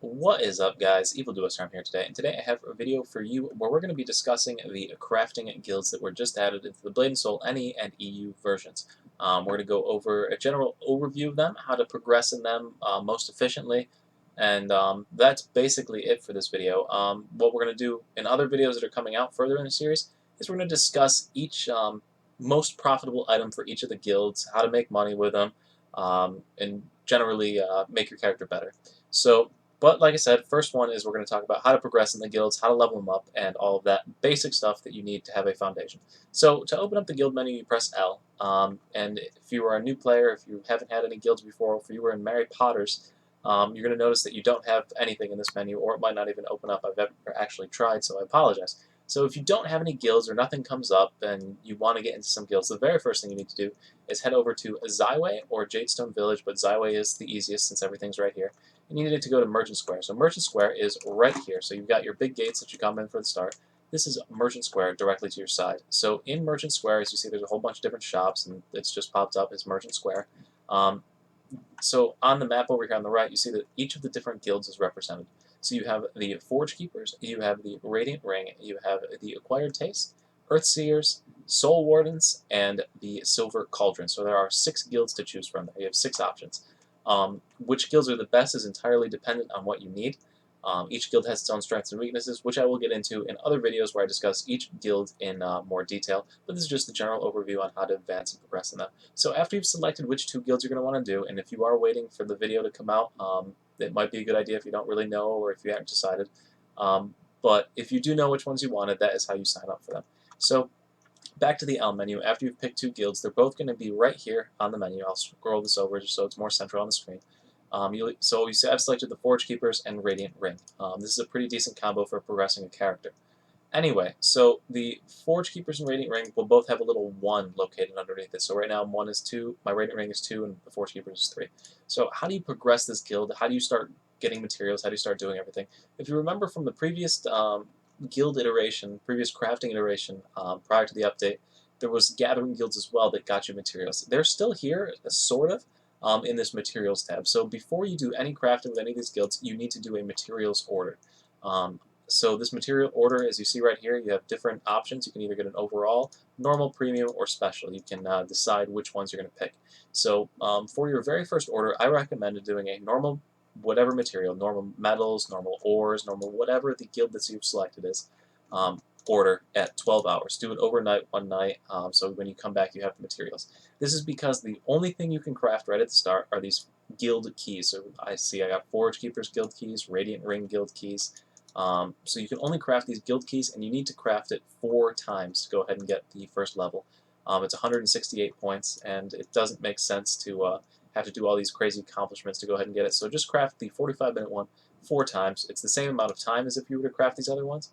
What is up, guys? Evildoer Storm here today, and today I have a video for you where we're going to be discussing the crafting guilds that were just added into the Blade and Soul NE and EU versions. We're going to go over a general overview of them, how to progress in them most efficiently, and that's basically it for this video. What we're going to do in other videos that are coming out further in the series is we're going to discuss each most profitable item for each of the guilds, how to make money with them, and generally make your character better. But like I said, first one is we're going to talk about how to progress in the guilds, how to level them up, and all of that basic stuff that you need to have a foundation. So to open up the guild menu, you press L. And if you are a new player, if you haven't had any guilds before, if you were in Mary Potter's, you're going to notice that you don't have anything in this menu, or it might not even open up. I've never actually tried, so I apologize. So if you don't have any guilds or nothing comes up and you want to get into some guilds, the very first thing you need to do is head over to Zyway or Jadestone Village, but Zyway is the easiest since everything's right here. And you need to go to Merchant Square. So Merchant Square is right here. So you've got your big gates that you come in for the start. This is Merchant Square directly to your side. So in Merchant Square, as you see, there's a whole bunch of different shops, and it's just popped up as Merchant Square. So on the map over here on the right, you see that each of the different guilds is represented. So you have the Forge Keepers, you have the Radiant Ring, you have the Acquired Taste, Earthseers, Soul Wardens, and the Silver Cauldron. So there are 6 guilds to choose from there. You have 6 options. Which guilds are the best is entirely dependent on what you need. Each guild has its own strengths and weaknesses, which I will get into in other videos where I discuss each guild in more detail, but this is just the general overview on how to advance and progress in them. So after you've selected which 2 guilds you're going to want to do, and if you are waiting for the video to come out, it might be a good idea if you don't really know or if you haven't decided. But if you do know which ones you wanted, that is how you sign up for them. So back to the L menu, after you've picked 2 guilds, they're both going to be right here on the menu. I'll scroll this over just so it's more central on the screen. So you see I've selected the Forge Keepers and Radiant Ring. This is a pretty decent combo for progressing a character. Anyway, so the Forge Keepers and Radiant Ring will both have a little 1 located underneath it. So right now 1 is 2, my Radiant Ring is 2, and the Forge Keepers is 3. So how do you progress this guild? How do you start getting materials? How do you start doing everything? If you remember from the previous guild iteration, previous crafting iteration prior to the update, there was gathering guilds as well that got you materials. They're still here, sort of, in this materials tab. So before you do any crafting with any of these guilds, you need to do a materials order. So this material order, as you see right here, you have different options. You can either get an overall, normal, premium, or special. You can decide which ones you're going to pick. So for your very first order, I recommend doing a normal whatever material, normal metals, normal ores, normal whatever the guild that you've selected is, order at 12 hours. Do it overnight, one night, so when you come back you have the materials. This is because the only thing you can craft right at the start are these guild keys. So I got Forge Keepers guild keys, Radiant Ring guild keys. So you can only craft these guild keys, and you need to craft it 4 times to go ahead and get the first level. It's 168 points, and it doesn't make sense to have to do all these crazy accomplishments to go ahead and get it. So just craft the 45-minute one 4 times. It's the same amount of time as if you were to craft these other ones.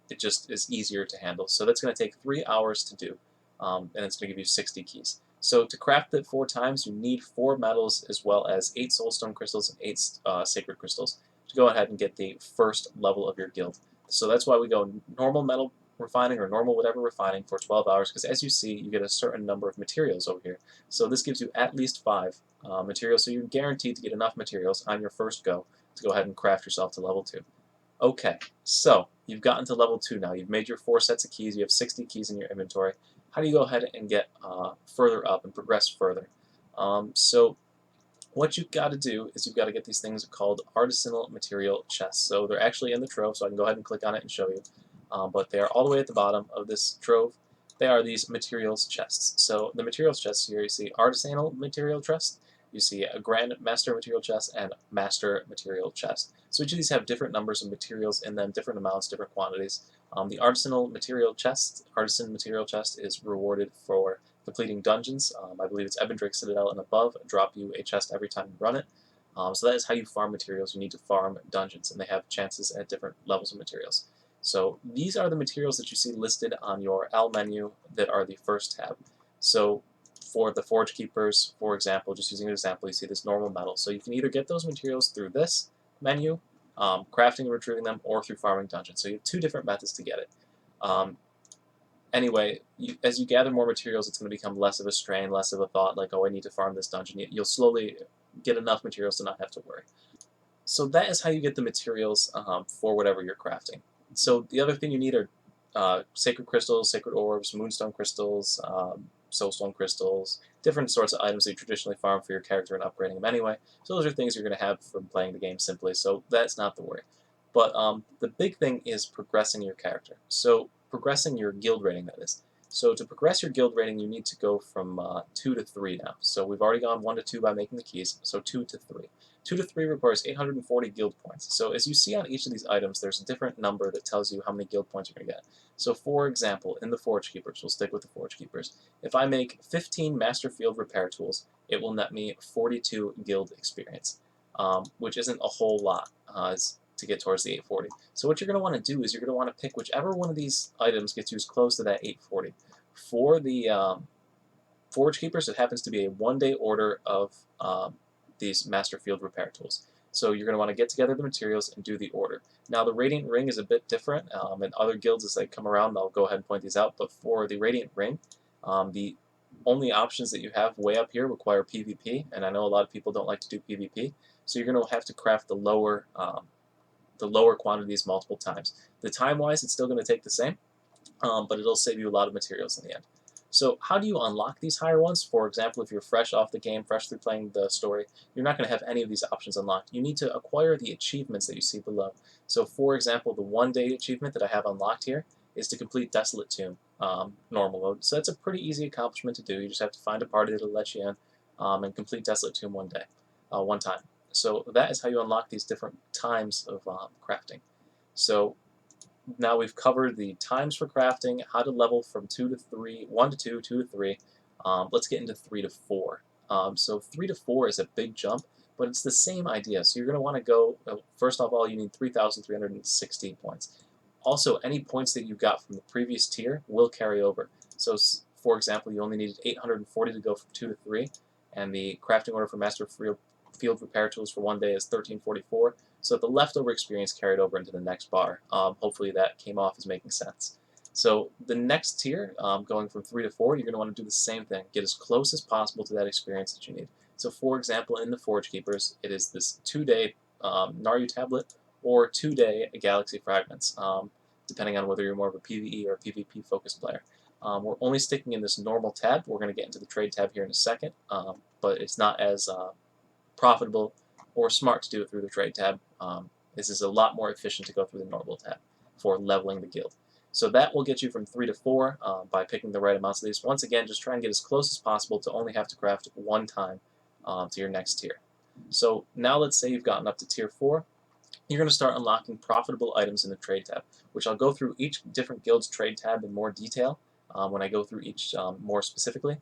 It just is easier to handle. So that's going to take 3 hours to do, and it's going to give you 60 keys. So to craft it 4 times, you need 4 metals as well as 8 soulstone crystals and 8 sacred crystals to go ahead and get the first level of your guild. So that's why we go normal metal refining or normal whatever refining for 12 hours, because as you see, you get a certain number of materials over here. So this gives you at least 5 materials, so you're guaranteed to get enough materials on your first go to go ahead and craft yourself to level 2. Okay, so you've gotten to level 2 now. You've made your 4 sets of keys. You have 60 keys in your inventory. How do you go ahead and get further up and progress further? So what you've got to do is you've got to get these things called Artisanal Material Chests. So they're actually in the trove, so I can go ahead and click on it and show you. But they are all the way at the bottom of this trove. They are these materials chests. So the materials chests here, you see Artisanal Material Chest, you see a Grand Master Material Chest, and Master Material Chest. So each of these have different numbers of materials in them, different amounts, different quantities. The Artisanal Material Chest, Artisan Material Chest, is rewarded for completing dungeons. I believe it's Ebon Drake Citadel and above, drop you a chest every time you run it. So that is how you farm materials. You need to farm dungeons, and they have chances at different levels of materials. So these are the materials that you see listed on your L menu that are the first tab. So for the Forge Keepers, for example, just using an example, you see this normal metal. So you can either get those materials through this menu, crafting and retrieving them, or through farming dungeons. So you have 2 different methods to get it. Anyway, as you gather more materials, it's going to become less of a strain, less of a thought like, oh, I need to farm this dungeon. You'll slowly get enough materials to not have to worry. So that is how you get the materials for whatever you're crafting. So the other thing you need are sacred crystals, sacred orbs, moonstone crystals, soulstone crystals, different sorts of items that you traditionally farm for your character and upgrading them anyway. So those are things you're going to have from playing the game simply, so that's not the worry. But the big thing is progressing your character. So progressing your guild rating, that is. So to progress your guild rating, you need to go from 2 to 3 now. So we've already gone 1 to 2 by making the keys, so 2 to 3. 2 to 3 requires 840 guild points. So as you see on each of these items, there's a different number that tells you how many guild points you're going to get. So for example, in the Forge Keepers, we'll stick with the Forge Keepers, if I make 15 Master Field Repair Tools, it will net me 42 guild experience, which isn't a whole lot to get towards the 840. So what you're going to want to do is you're going to want to pick whichever one of these items gets you as close to that 840. For the Forge Keepers, it happens to be a one-day order of these Master Field Repair Tools. So you're going to want to get together the materials and do the order. Now the Radiant Ring is a bit different, and other guilds as they come around, they'll go ahead and point these out, but for the Radiant Ring, the only options that you have way up here require PvP, and I know a lot of people don't like to do PvP, so you're going to have to craft the lower quantities multiple times. The time-wise, it's still going to take the same, but it'll save you a lot of materials in the end. So how do you unlock these higher ones? For example, if you're fresh off the game, fresh through playing the story, you're not going to have any of these options unlocked. You need to acquire the achievements that you see below. So for example, the one-day achievement that I have unlocked here is to complete Desolate Tomb, normal mode. So that's a pretty easy accomplishment to do. You just have to find a party that'll let you in and complete Desolate Tomb one time. So that is how you unlock these different times of crafting. So now we've covered the times for crafting, how to level from 2 to 3, 1 to 2, 2 to 3. Let's get into 3 to 4. So 3 to 4 is a big jump, but it's the same idea. So you're going to want to go, first of all, you need 3,360 points. Also, any points that you got from the previous tier will carry over. So, for example, you only needed 840 to go from 2 to 3, and the crafting order for Master Field Repair Tools for one day is 1344. So the leftover experience carried over into the next bar. Hopefully that came off as making sense. So the next tier, going from 3 to 4, you're going to want to do the same thing. Get as close as possible to that experience that you need. So for example, in the Forge Keepers, it is this 2-day Naryu tablet or 2-day Galaxy Fragments, depending on whether you're more of a PvE or a PvP focused player. We're only sticking in this normal tab. We're going to get into the trade tab here in a second, but it's not as profitable or smart to do it through the trade tab. This is a lot more efficient to go through the normal tab for leveling the guild. So that will get you from 3 to 4 by picking the right amounts of these. Once again, just try and get as close as possible to only have to craft one time to your next tier. So now let's say you've gotten up to tier 4. You're going to start unlocking profitable items in the trade tab, which I'll go through each different guild's trade tab in more detail when I go through each more specifically.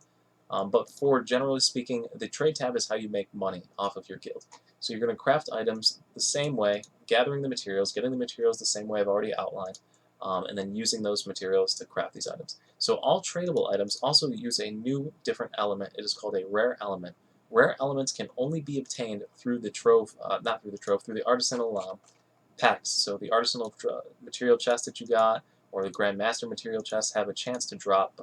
But for generally speaking, the trade tab is how you make money off of your guild. So you're going to craft items the same way, gathering the materials, getting the materials the same way I've already outlined, and then using those materials to craft these items. So all tradable items also use a new different element. It is called a rare element. Rare elements can only be obtained through the trove, not through the trove, through the artisanal packs. So the artisanal material chest that you got, or the Grandmaster material chest, have a chance to drop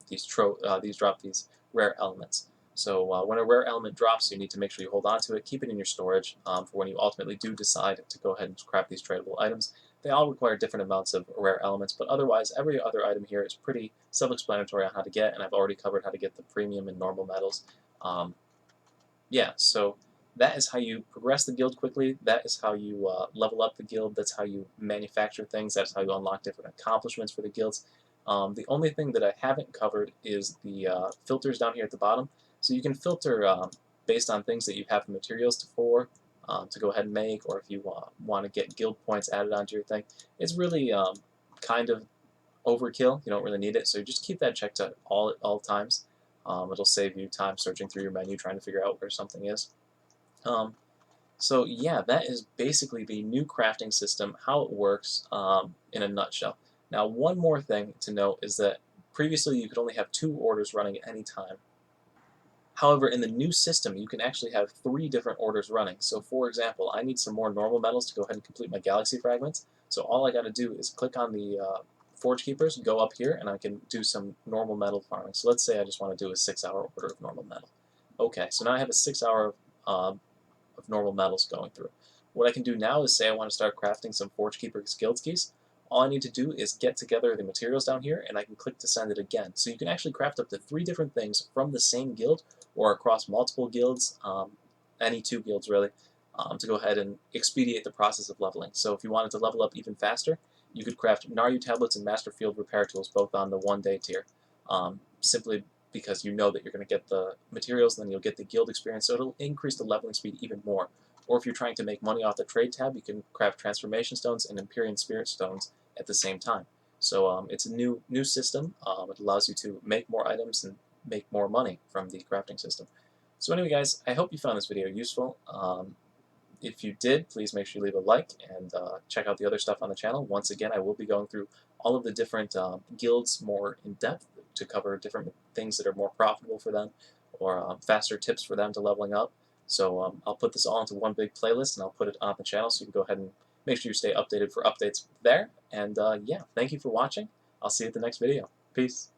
these rare elements. So when a rare element drops, you need to make sure you hold on to it, keep it in your storage for when you ultimately do decide to go ahead and craft these tradable items. They all require different amounts of rare elements, but otherwise every other item here is pretty self-explanatory on how to get, and I've already covered how to get the premium and normal metals. Yeah, so that is how you progress the guild quickly. That is how you level up the guild. That's how you manufacture things. That's how you unlock different accomplishments for the guilds. The only thing that I haven't covered is the filters down here at the bottom. So you can filter based on things that you have the materials to go ahead and make, or if you want to get guild points added onto your thing. It's really kind of overkill. You don't really need it, so just keep that checked at all times. It'll save you time searching through your menu trying to figure out where something is. So yeah, that is basically the new crafting system, how it works in a nutshell. Now one more thing to note is that previously you could only have 2 orders running at any time. However, in the new system, you can actually have 3 different orders running. So for example, I need some more normal metals to go ahead and complete my galaxy fragments. So all I got to do is click on the Forge Keepers, go up here, and I can do some normal metal farming. So let's say I just want to do a 6-hour order of normal metal. Okay, so now I have a 6 hour of normal metals going through. What I can do now is say I want to start crafting some Forge Keeper Guild keys. All I need to do is get together the materials down here, and I can click to send it again. So you can actually craft up to 3 different things from the same guild or across multiple guilds, any 2 guilds really, to go ahead and expedite the process of leveling. So if you wanted to level up even faster, you could craft Naryu tablets and Master Field repair tools both on the 1-day tier, simply because you know that you're going to get the materials, and then you'll get the guild experience, so it'll increase the leveling speed even more. Or if you're trying to make money off the trade tab, you can craft Transformation Stones and Empyrean Spirit Stones at the same time. So it's a new system. It allows you to make more items and make more money from the crafting system. So anyway, guys, I hope you found this video useful. If you did, please make sure you leave a like and check out the other stuff on the channel. Once again, I will be going through all of the different guilds more in depth to cover different things that are more profitable for them or faster tips for them to leveling up. So I'll put this all into one big playlist and I'll put it on the channel so you can go ahead and make sure you stay updated for updates there. And yeah, thank you for watching. I'll see you at the next video. Peace.